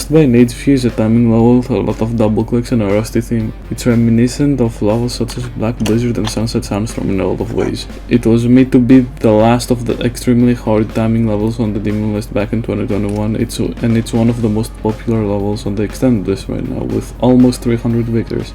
Lost by neigefeu is a timing level with a lot of double clicks and a rusty theme. It's reminiscent of levels such as Black Blizzard and Sunset Sandstorm in a lot of ways. It was made to be the last of the extremely hard timing levels on the demon list back in 2021, and it's one of the most popular levels on the extended list right now, with almost 300 victors.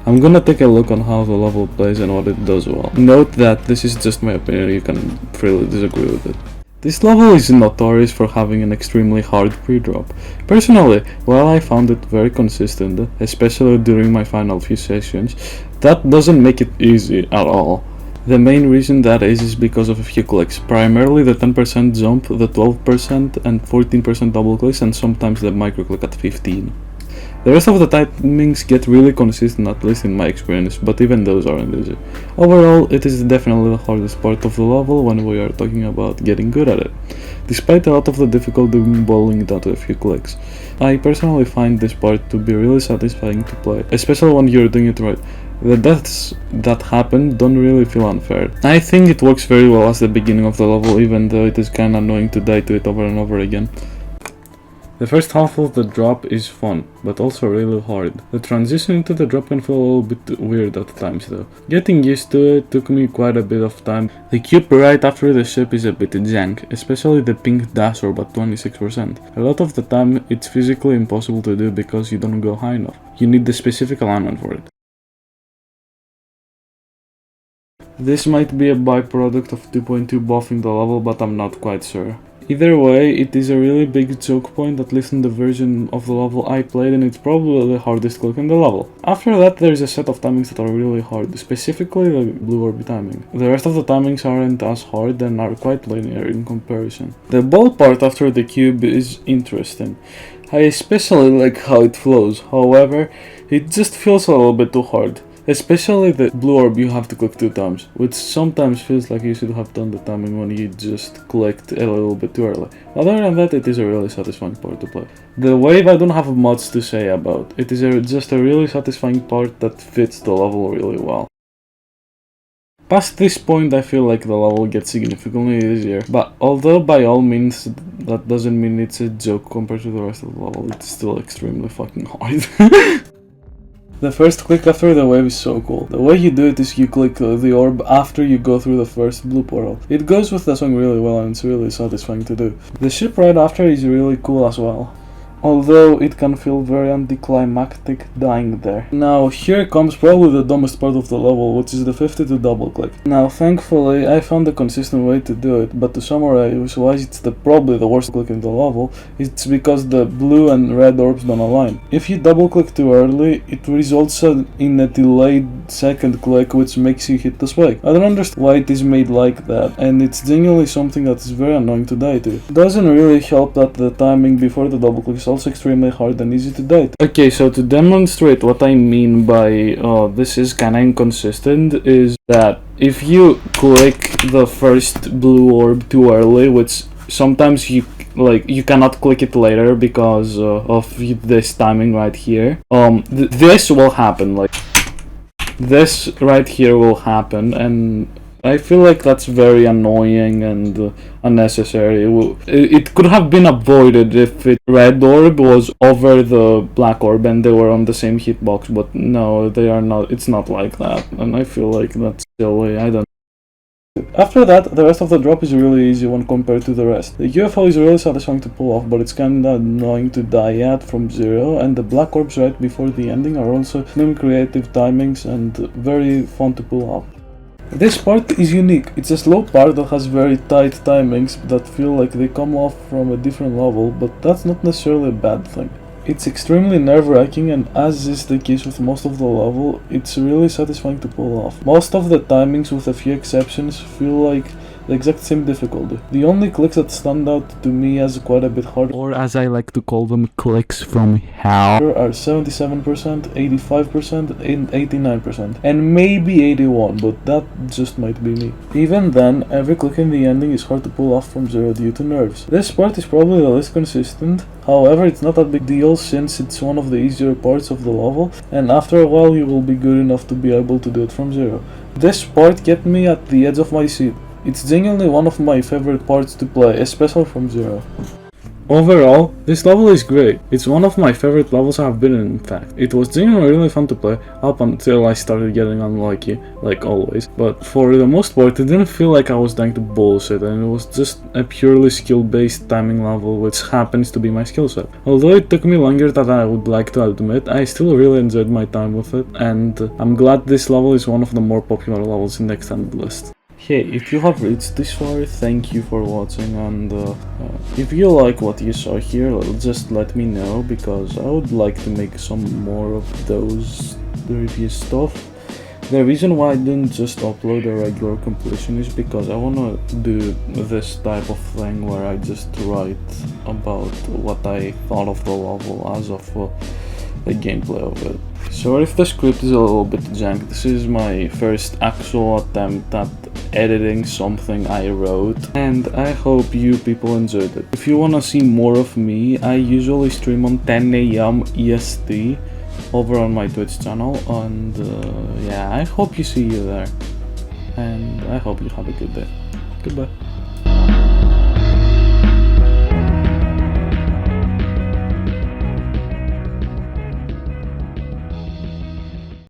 I'm gonna take a look on how the level plays and what it does well. Note that this is just my opinion, you can freely disagree with it. This level is notorious for having an extremely hard pre-drop. Personally, while I found it very consistent, especially during my final few sessions, that doesn't make it easy at all. The main reason that is because of a few clicks, primarily the 10% jump, the 12% and 14% double clicks, and sometimes the micro click at 15. The rest of the timings get really consistent, at least in my experience, but even those aren't easy. Overall, it is definitely the hardest part of the level when we are talking about getting good at it, despite a lot of the difficulty boiling down to a few clicks. I personally find this part to be really satisfying to play, especially when you're doing it right. The deaths that happen don't really feel unfair. I think it works very well as the beginning of the level, even though it is kinda annoying to die to it over and over again. The first half of the drop is fun, but also really hard. The transition into the drop can feel a little bit weird at times though. Getting used to it took me quite a bit of time. The cube right after the ship is a bit jank, especially the pink dash orb at 26%. A lot of the time it's physically impossible to do because you don't go high enough. You need the specific alignment for it. This might be a byproduct of 2.2 buffing the level, but I'm not quite sure. Either way, it is a really big choke point, at least in the version of the level I played, and it's probably the hardest click in the level. After that, there is a set of timings that are really hard, specifically the blue orb timing. The rest of the timings aren't as hard and are quite linear in comparison. The ball part after the cube is interesting. I especially like how it flows, however, it just feels a little bit too hard. Especially the blue orb you have to click 2 times, which sometimes feels like you should have done the timing when you just clicked a little bit too early. Other than that, it is a really satisfying part to play. The wave I don't have much to say about, it is just a really satisfying part that fits the level really well. Past this point I feel like the level gets significantly easier, but although by all means that doesn't mean it's a joke compared to the rest of the level, it's still extremely fucking hard. The first click after the wave is so cool. The way you do it is you click the orb after you go through the first blue portal. It goes with the song really well and it's really satisfying to do. The ship right after is really cool as well, although it can feel very anticlimactic dying there. Now here comes probably the dumbest part of the level, which is the 52 double click. Now thankfully I found a consistent way to do it, but to summarize why it's probably the worst click in the level, it's because the blue and red orbs don't align. If you double click too early, it results in a delayed second click which makes you hit the spike. I don't understand why it is made like that, and it's genuinely something that is very annoying to die to. It doesn't really help that the timing before the double click is also extremely hard and easy to die to. Okay, so to demonstrate what I mean by this is kinda inconsistent is that if you click the first blue orb too early, which sometimes you cannot click it later because of this timing right here, this will happen, like this right here will happen, and I feel like that's very annoying and unnecessary. It could have been avoided if the red orb was over the black orb and they were on the same hitbox, but no, they are not. It's not like that, and I feel like that's silly. I don't know. After that, the rest of the drop is really easy when compared to the rest. The UFO is really satisfying to pull off, but it's kinda annoying to die at from 0, and the black orbs right before the ending are also extremely creative timings and very fun to pull off. This part is unique. It's a slow part that has very tight timings that feel like they come off from a different level, but that's not necessarily a bad thing. It's extremely nerve-wracking, and as is the case with most of the level, it's really satisfying to pull off. Most of the timings, with a few exceptions, feel like the exact same difficulty. The only clicks that stand out to me as quite a bit harder, or as I like to call them, clicks from hell, are 77%, 85%, and 89%, and maybe 81%, but that just might be me. Even then, every click in the ending is hard to pull off from 0 due to nerves. This part is probably the least consistent, however it's not a big deal since it's one of the easier parts of the level, and after a while you will be good enough to be able to do it from 0. This part kept me at the edge of my seat. It's genuinely one of my favorite parts to play, especially from 0. Overall, this level is great. It's one of my favorite levels I've been in fact. It was genuinely really fun to play, up until I started getting unlucky, like always. But for the most part, it didn't feel like I was dying to bullshit, and it was just a purely skill-based timing level, which happens to be my skill set. Although it took me longer than I would like to admit, I still really enjoyed my time with it, and I'm glad this level is one of the more popular levels in the extended list. Hey, if you have reached this far, thank you for watching, and if you like what you saw here, just let me know, because I would like to make some more of those review stuff. The reason why I didn't just upload a regular completion is because I wanna do this type of thing where I just write about what I thought of the level as of the gameplay of it. So if the script is a little bit jank, this is my first actual attempt at editing something I wrote, and I hope you people enjoyed it. If you wanna see more of me, I usually stream on 10 AM EST over on my Twitch channel, and yeah, I hope you see you there, and I hope you have a good day. Goodbye.